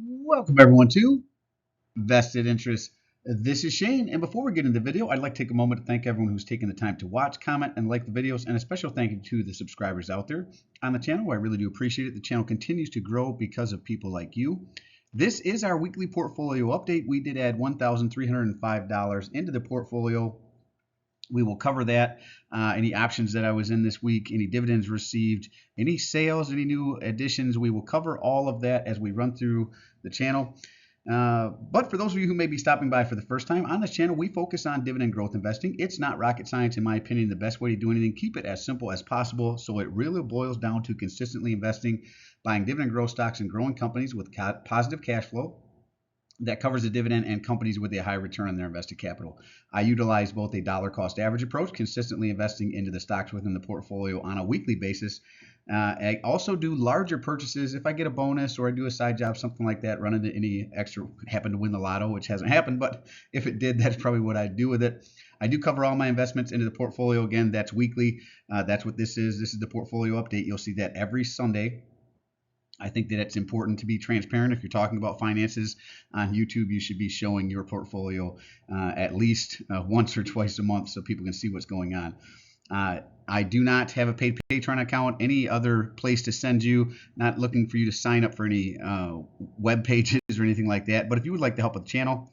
Welcome everyone to Vested Interest. This is Shane, and before we get into the video, I'd like to take a moment to thank everyone who's taken the time to watch, comment, and like the videos, and a special thank you to the subscribers out there on the channel. I really do appreciate it. The channel continues to grow because of people like you. This is our weekly portfolio update. We did add $1,305 into the portfolio. We will cover that, any options that I was in this week, any dividends received, any sales, any new additions. We will cover all of that as we run through the channel. But for those of you who may be stopping by for the first time, on this channel, we focus on dividend growth investing. It's not rocket science, in my opinion. The best way to do anything, keep it as simple as possible. So it really boils down to consistently investing, buying dividend growth stocks and growing companies with positive cash flow that covers the dividend and companies with a high return on their invested capital. I utilize both a dollar cost average approach, consistently investing into the stocks within the portfolio on a weekly basis. I also do larger purchases if I get a bonus or I do a side job, something like that, run into any extra, happen to win the lotto, which hasn't happened, but if it did, that's probably what I'd do with it. I do cover all my investments into the portfolio. Again, that's weekly. That's what this is. This is the portfolio update. You'll see that every Sunday. I think that it's important to be transparent. If you're talking about finances on YouTube, you should be showing your portfolio at least once or twice a month so people can see what's going on. I do not have a paid Patreon account, any other place to send you, not looking for you to sign up for any web pages or anything like that. But if you would like to help with the channel,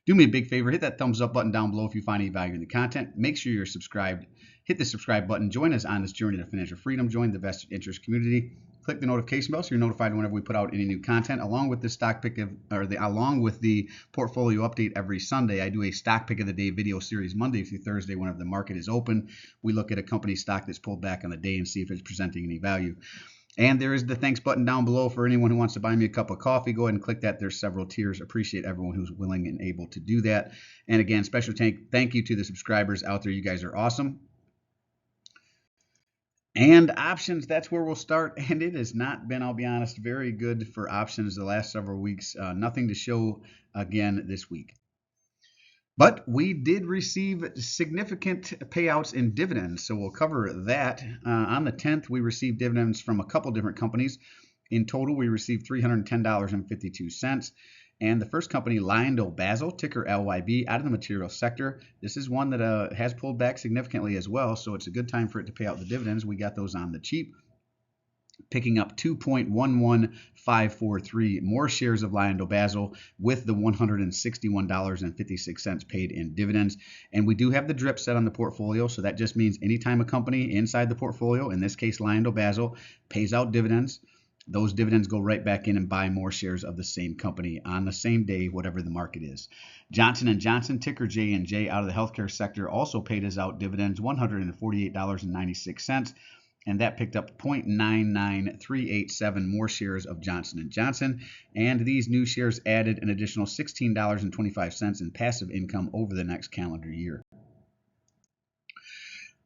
do me a big favor, hit that thumbs up button down below if you find any value in the content. Make sure you're subscribed. Hit the subscribe button. Join us on this journey to financial freedom. Join the Vested Interest community. Click the notification bell so you're notified whenever we put out any new content, along with the stock pick of, along with the portfolio update every Sunday. I do a stock pick of the day video series Monday through Thursday whenever the market is open. We look at a company stock that's pulled back on the day and see if it's presenting any value. And there is the thanks button down below for anyone who wants to buy me a cup of coffee. Go ahead and click that. There's several tiers. Appreciate everyone who's willing and able to do that. And again, special thank you to the subscribers out there. You guys are awesome. And options, that's where we'll start. And it has not been, I'll be honest, very good for options the last several weeks. Nothing to show again this week. But we did receive significant payouts in dividends, so we'll cover that. On the 10th, we received dividends from a couple different companies. In total, we received $310.52. And the first company, LyondellBasell, ticker LYB, out of the materials sector. This is one that has pulled back significantly as well, so it's a good time for it to pay out the dividends. We got those on the cheap, picking up 2.11543 more shares of LyondellBasell with the $161.56 paid in dividends. And we do have the drip set on the portfolio, so that just means anytime a company inside the portfolio, in this case LyondellBasell, pays out dividends, those dividends go right back in and buy more shares of the same company on the same day, whatever the market is. Johnson & Johnson, ticker J&J, out of the healthcare sector, also paid us out dividends, $148.96. And that picked up 0.99387 more shares of Johnson & Johnson. And these new shares added an additional $16.25 in passive income over the next calendar year.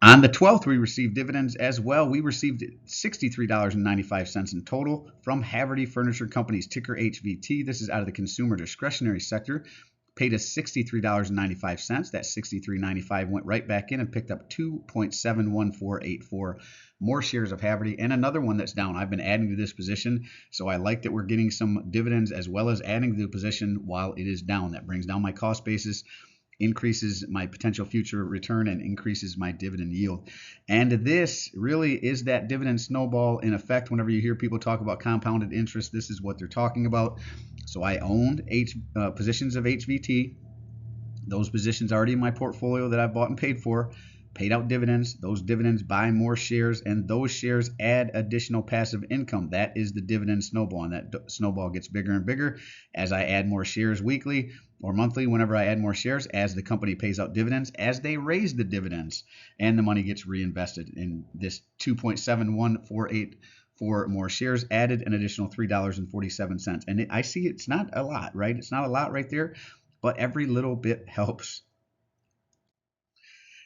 On the 12th, we received dividends as well. We received $63.95 in total from Haverty Furniture Company's ticker HVT. This is out of the consumer discretionary sector. Paid us $63.95. That $63.95 went right back in and picked up 2.71484 more shares of Haverty. And another one that's down. I've been adding to this position, so I like that we're getting some dividends as well as adding to the position while it is down. That brings down my cost basis, increases my potential future return, and increases my dividend yield. And this really is that dividend snowball in effect. Whenever you hear people talk about compounded interest, this is what they're talking about. So I owned positions of HVT. Those positions already in my portfolio that I've bought and paid for, paid out dividends. Those dividends buy more shares, and those shares add additional passive income. That is the dividend snowball, and that snowball gets bigger and bigger as I add more shares weekly or monthly, whenever I add more shares, as the company pays out dividends, as they raise the dividends, and the money gets reinvested. In this 2.71484 more shares added an additional $3.47. And I see it's not a lot, right? It's not a lot right there, but every little bit helps.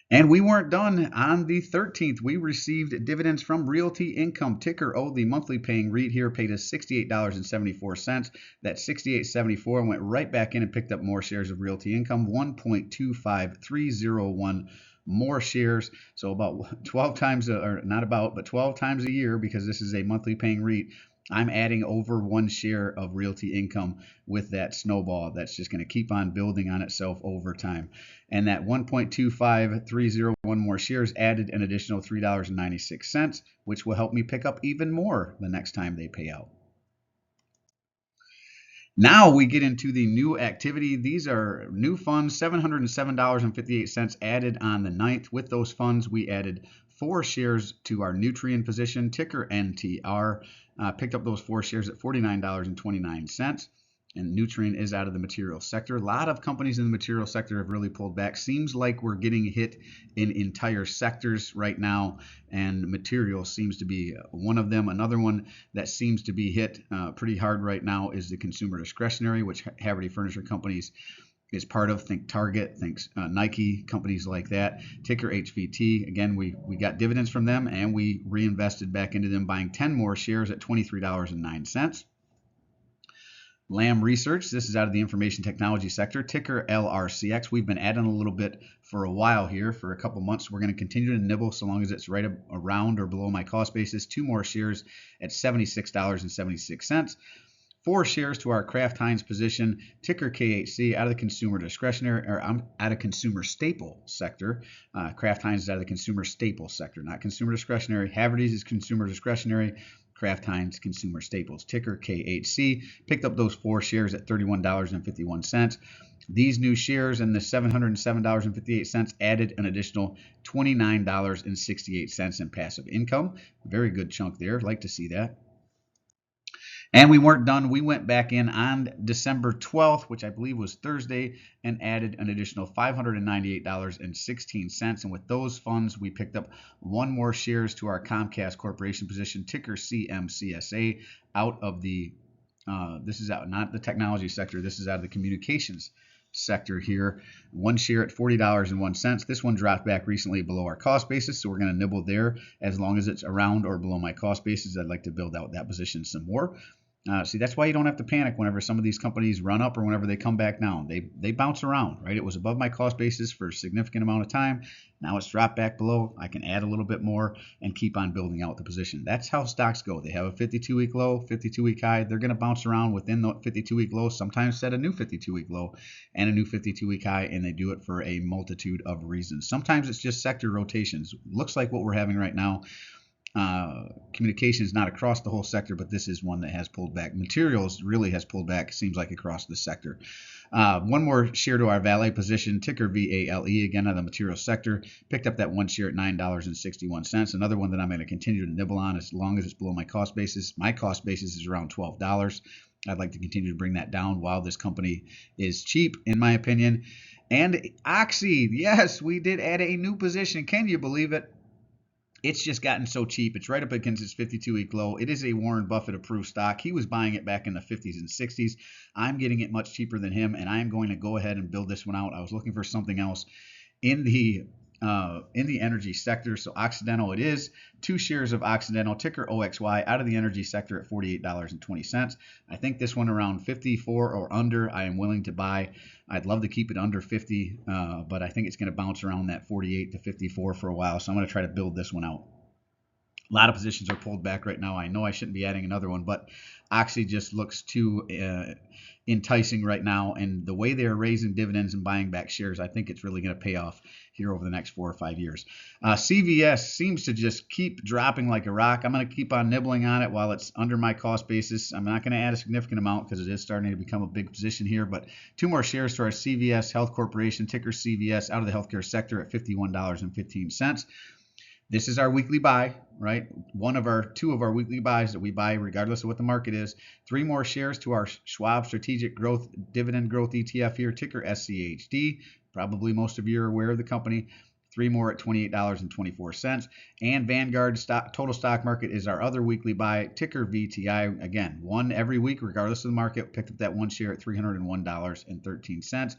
And we weren't done. On the 13th, we received dividends from Realty Income, ticker O, the monthly paying REIT here, paid us $68.74. That $68.74 went right back in and picked up more shares of Realty Income, 1.25301 more shares. So about 12 times, or not about, but 12 times a year, because this is a monthly paying REIT, I'm adding over 1 share of realty income with that snowball. That's just going to keep on building on itself over time. And that 1.25301 more shares added an additional $3.96, which will help me pick up even more the next time they pay out. Now we get into the new activity. These are new funds, $707.58 added on the 9th. With those funds, we added 4 shares to our Nutrien position, ticker NTR. Picked up those 4 shares at $49.29. And Nutrien is out of the material sector. A lot of companies in the material sector have really pulled back. Seems like we're getting hit in entire sectors right now, and material seems to be one of them. Another one that seems to be hit pretty hard right now is the consumer discretionary, which Haverty Furniture Companies is part of. Think Target, think Nike, companies like that. Ticker HVT. Again, we got dividends from them, and we reinvested back into them, buying 10 more shares at $23.09. Lam Research, this is out of the information technology sector, ticker LRCX. We've been adding a little bit for a while here, for a couple months. We're going to continue to nibble so long as it's right around or below my cost basis. 2 more shares at $76.76. 4 shares to our Kraft Heinz position, ticker KHC, out of the consumer discretionary, or out of consumer staple sector. Kraft Heinz is out of the consumer staple sector, not consumer discretionary. Haverty's is consumer discretionary. Kraft Heinz Consumer Staples, ticker KHC. Picked up those 4 shares at $31.51. These new shares and the $707.58 added an additional $29.68 in passive income. Very good chunk there. Like to see that. And we weren't done. We went back in on December 12th, which I believe was Thursday, and added an additional $598.16. And with those funds, we picked up 1 more shares to our Comcast Corporation position, ticker CMCSA, out of the, this is out, not the technology sector, this is out of the communications sector here. 1 share at $40.01. This one dropped back recently below our cost basis, so we're going to nibble there as long as it's around or below my cost basis. I'd like to build out that position some more. See, that's why you don't have to panic whenever some of these companies run up or whenever they come back down. They bounce around, right? It was above my cost basis for a significant amount of time. Now it's dropped back below. I can add a little bit more and keep on building out the position. That's how stocks go. They have a 52-week low, 52-week high. They're going to bounce around within the 52-week low, sometimes set a new 52-week low and a new 52-week high, and they do it for a multitude of reasons. Sometimes it's just sector rotations. Looks like what we're having right now. Communications not across the whole sector, but this is one that has pulled back. Materials really has pulled back, seems like, across the sector. 1 more share to our Valet position, ticker VALE, again out of the materials sector. Picked up that 1 share at $9.61. Another one that I'm going to continue to nibble on as long as it's below my cost basis. My cost basis is around $12. I'd like to continue to bring that down while this company is cheap, in my opinion. And Oxy, yes, we did add a new position. Can you believe it? It's just gotten so cheap. It's right up against its 52-week low. It is a Warren Buffett approved stock. He was buying it back in the 50s and 60s. I'm getting it much cheaper than him, and I am going to go ahead and build this one out. I was looking for something else in the energy sector. So Occidental it is. 2 shares of Occidental, ticker OXY, out of the energy sector at $48.20. I think this one around 54 or under I am willing to buy. I'd love to keep it under 50, but I think it's going to bounce around that 48 to 54 for a while. So I'm going to try to build this one out. A lot of positions are pulled back right now. I know I shouldn't be adding another one, but Oxy just looks too enticing right now. And the way they're raising dividends and buying back shares, I think it's really going to pay off here over the next 4 or 5 years. CVS seems to just keep dropping like a rock. I'm going to keep on nibbling on it while it's under my cost basis. I'm not going to add a significant amount because it is starting to become a big position here, but 2 more shares to our CVS Health Corporation, ticker CVS, out of the healthcare sector at $51.15. This is our weekly buy, right? 2 of our weekly buys that we buy regardless of what the market is. 3 more shares to our Schwab Strategic Growth Dividend Growth ETF here, ticker SCHD. Probably most of you are aware of the company. 3 more at $28.24. And Vanguard Total Stock Market is our other weekly buy, ticker VTI. Again, 1 every week regardless of the market. Picked up that 1 share at $301.13.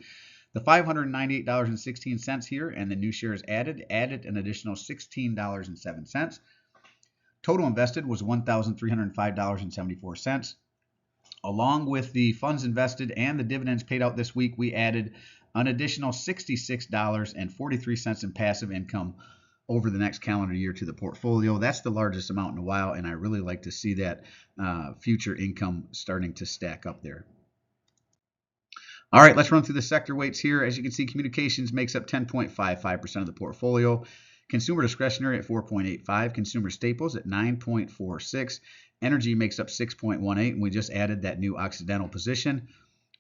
The $598.16 here, and the new shares added an additional $16.07. Total invested was $1,305.74. Along with the funds invested and the dividends paid out this week, we added an additional $66.43 in passive income over the next calendar year to the portfolio. That's the largest amount in a while, and I really like to see that future income starting to stack up there. All right, let's run through the sector weights here. As you can see, communications makes up 10.55% of the portfolio. Consumer discretionary at 4.85, consumer staples at 9.46, energy makes up 6.18, and we just added that new Occidental position.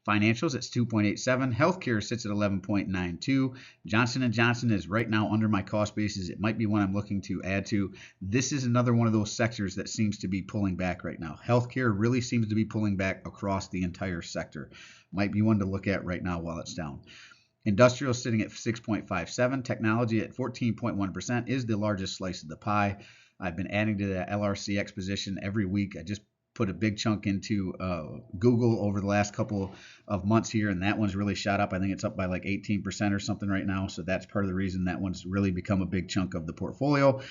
Financials, it's 2.87. Healthcare sits at 11.92. Johnson & Johnson is right now under my cost basis. It might be one I'm looking to add to. This is another one of those sectors that seems to be pulling back right now. Healthcare really seems to be pulling back across the entire sector. Might be one to look at right now while it's down. Industrial sitting at 6.57. Technology at 14.1% is the largest slice of the pie. I've been adding to that LRCX position every week. I just put a big chunk into Google over the last couple of months here, and that one's really shot up. I think it's up by like 18% or something right now, so that's part of the reason that one's really become a big chunk of the portfolio.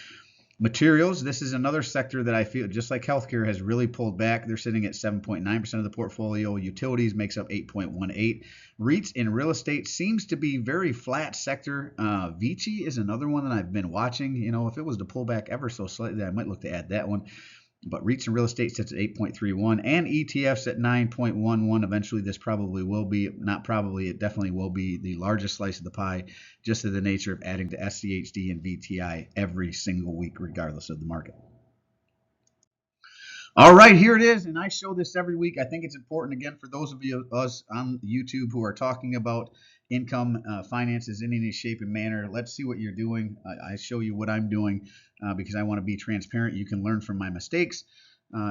Materials, this is another sector that I feel, just like healthcare, has really pulled back. They're sitting at 7.9% of the portfolio. Utilities makes up 8.18. REITs in real estate seems to be very flat sector. Vici is another one that I've been watching. You know, if it was to pull back ever so slightly, I might look to add that one. But REITs and real estate sits at 8.31 and ETFs at 9.11. Eventually, this probably will be, not probably, it definitely will be the largest slice of the pie, just to the nature of adding to SCHD and VTI every single week, regardless of the market. All right, here it is, and I show this every week. I think it's important, again, for those of us on YouTube who are talking about income, finances in any shape and manner. Let's see what you're doing. I show you what I'm doing because I want to be transparent. You can learn from my mistakes.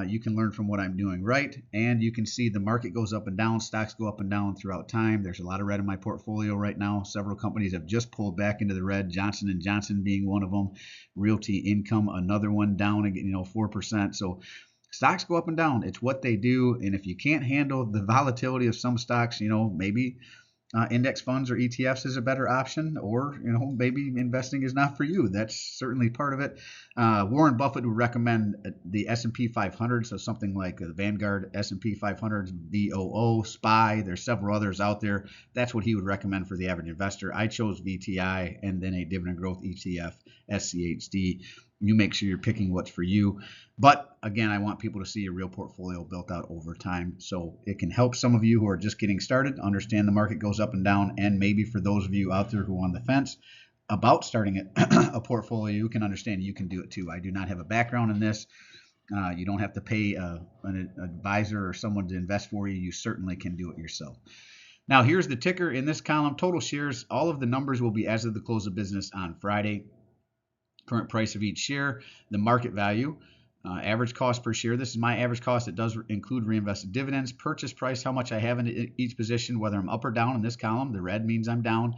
You can learn from what I'm doing right, and you can see the market goes up and down. Stocks go up and down throughout time. There's a lot of red in my portfolio right now. Several companies have just pulled back into the red, Johnson & Johnson being one of them. Realty Income, another one, down again, 4%. So stocks go up and down. It's what they do, and if you can't handle the volatility of some stocks, maybe index funds or ETFs is a better option, or maybe investing is not for you. That's certainly part of it. Warren Buffett would recommend the S&P 500, so something like the Vanguard S&P 500, VOO, SPY. There's several others out there. That's what he would recommend for the average investor. I chose VTI and then a dividend growth ETF, SCHD. You make sure you're picking what's for you. But again, I want people to see a real portfolio built out over time. So it can help some of you who are just getting started understand the market goes up and down. And maybe for those of you out there who are on the fence about starting a portfolio, you can understand you can do it too. I do not have a background in this. You don't have to pay an advisor or someone to invest for you. You certainly can do it yourself. Now, here's the ticker in this column. Total shares. All of the numbers will be as of the close of business on Friday. Current price of each share, the market value, average cost per share. This is my average cost. It does include reinvested dividends. Purchase price, how much I have in each position, whether I'm up or down in this column. The red means I'm down.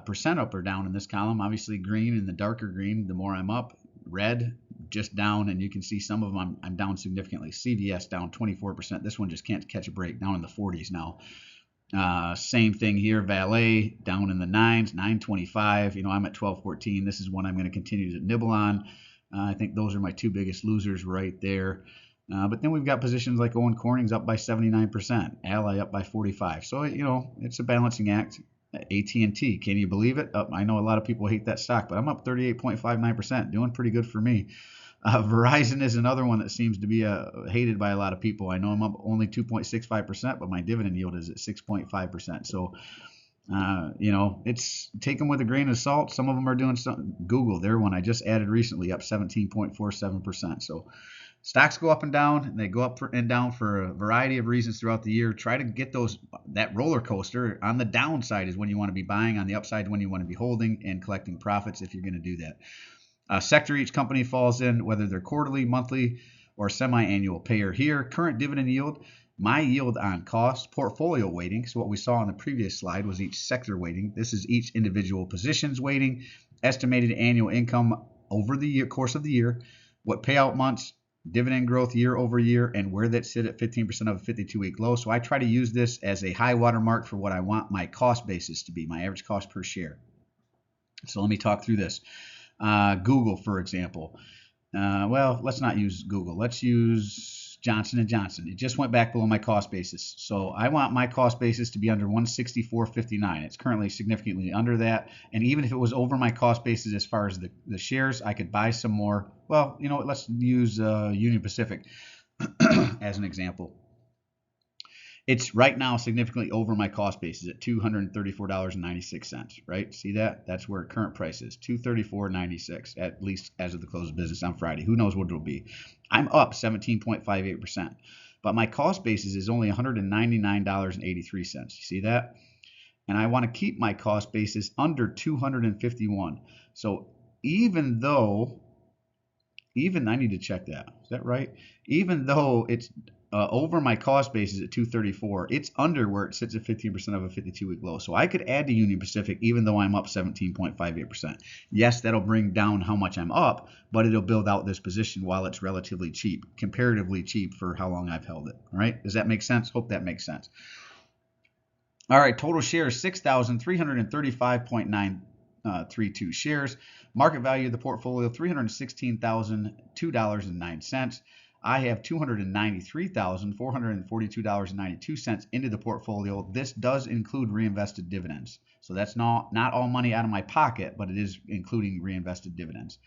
Percent up or down in this column. Obviously green and the darker green, the more I'm up. Red, just down, and you can see some of them I'm down significantly. CVS down 24%. This one just can't catch a break, down in the 40s now. Same thing here, Valet down in the 9s, 925. I'm at 1214. This is one I'm going to continue to nibble on. I think those are my two biggest losers right there. But then we've got positions like Owen Corning's up by 79%, Ally up by 45. So it's a balancing act. AT&T, can you believe it? I know a lot of people hate that stock, but I'm up 38.59%, doing pretty good for me. Verizon is another one that seems to be hated by a lot of people. I know I'm up only 2.65%, but my dividend yield is at 6.5%. So, it's take them with a grain of salt. Some of them are doing something. Google, their one I just added recently, up 17.47%. So stocks go up and down, and they go up and down for a variety of reasons throughout the year. Try to get that roller coaster. On the downside is when you want to be buying. On the upside, when you want to be holding and collecting profits if you're going to do that. Sector each company falls in, whether they're quarterly, monthly, or semi-annual payer here. Current dividend yield, my yield on cost, portfolio weighting. So what we saw on the previous slide was each sector weighting. This is each individual position's weighting, estimated annual income over the course of the year, what payout months, dividend growth year over year, and where that sit at 15% of a 52-week low. So I try to use this as a high water mark for what I want my cost basis to be, my average cost per share. So let me talk through this. Google, for example. Well, let's not use Google. Let's use Johnson & Johnson. It just went back below my cost basis. So I want my cost basis to be under 164.59. It's currently significantly under that. And even if it was over my cost basis as far as the shares, I could buy some more. Well, you know what? Let's use Union Pacific as an example. It's right now significantly over my cost basis at $234.96, right? See that? That's where current price is, $234.96, at least as of the close of business on Friday. Who knows what it'll be? I'm up 17.58%, but my cost basis is only $199.83. You see that? And I want to keep my cost basis under 251. So even though, I need to check that. Is that right? Even though it's over my cost basis at 234, it's under where it sits at 15% of a 52-week low. So I could add to Union Pacific even though I'm up 17.58%. Yes, that'll bring down how much I'm up, but it'll build out this position while it's relatively cheap, comparatively cheap for how long I've held it. All right, does that make sense? Hope that makes sense. All right, total shares 6,335.932 shares. Market value of the portfolio $316,002.09. I have $293,442.92 into the portfolio. This does include reinvested dividends. So that's not all money out of my pocket, but it is including reinvested dividends.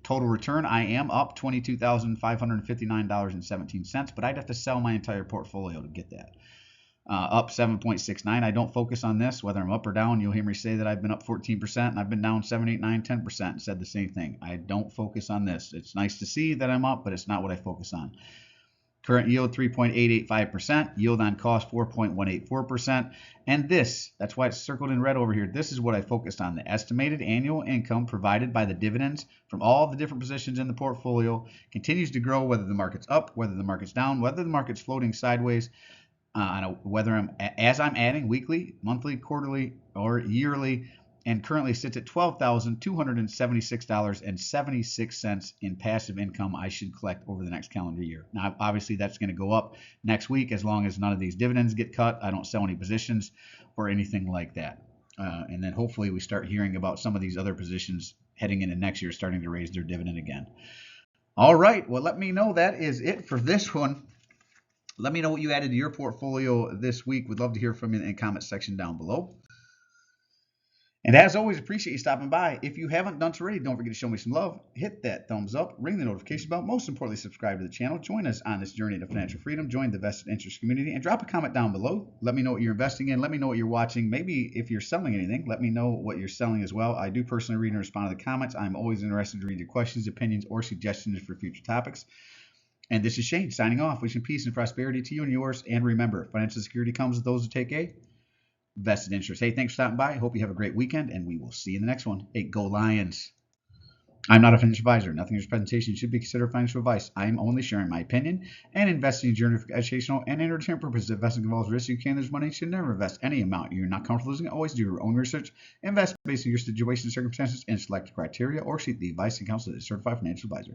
Total return, I am up $22,559.17, but I'd have to sell my entire portfolio to get that. Up 7.69. I don't focus on this, whether I'm up or down. You'll hear me say that I've been up 14% and I've been down 7, 8, 9, 10% and said the same thing. I don't focus on this. It's nice to see that I'm up, but it's not what I focus on. Current yield 3.885%, yield on cost 4.184%, and that's why it's circled in red over here. This is what I focused on, the estimated annual income provided by the dividends from all the different positions in the portfolio continues to grow whether the market's up, whether the market's down, whether the market's floating sideways. Whether as I'm adding weekly, monthly, quarterly, or yearly, and currently sits at $12,276.76 in passive income I should collect over the next calendar year. Now, obviously, that's going to go up next week as long as none of these dividends get cut. I don't sell any positions or anything like that. And then hopefully we start hearing about some of these other positions heading into next year starting to raise their dividend again. All right, well, let me know. That is it for this one. Let me know what you added to your portfolio this week. We'd love to hear from you in the comment section down below. And as always, appreciate you stopping by. If you haven't done so already, don't forget to show me some love. Hit that thumbs up, ring the notification bell. Most importantly, subscribe to the channel. Join us on this journey to financial freedom. Join the vested interest community and drop a comment down below. Let me know what you're investing in. Let me know what you're watching. Maybe if you're selling anything, let me know what you're selling as well. I do personally read and respond to the comments. I'm always interested to read your questions, opinions, or suggestions for future topics. And this is Shane signing off, wishing peace and prosperity to you and yours. And remember, financial security comes with those who take a vested interest. Hey, thanks for stopping by. I hope you have a great weekend, and we will see you in the next one. Hey, go Lions. I'm not a financial advisor. Nothing in this presentation should be considered financial advice. I am only sharing my opinion and investing in journey for educational and entertainment purposes. Investing involves risk. You can lose money. You should never invest any amount you're not comfortable losing. Always do your own research. Invest based on your situation and circumstances and select criteria, or seek the advice and counsel of a certified financial advisor.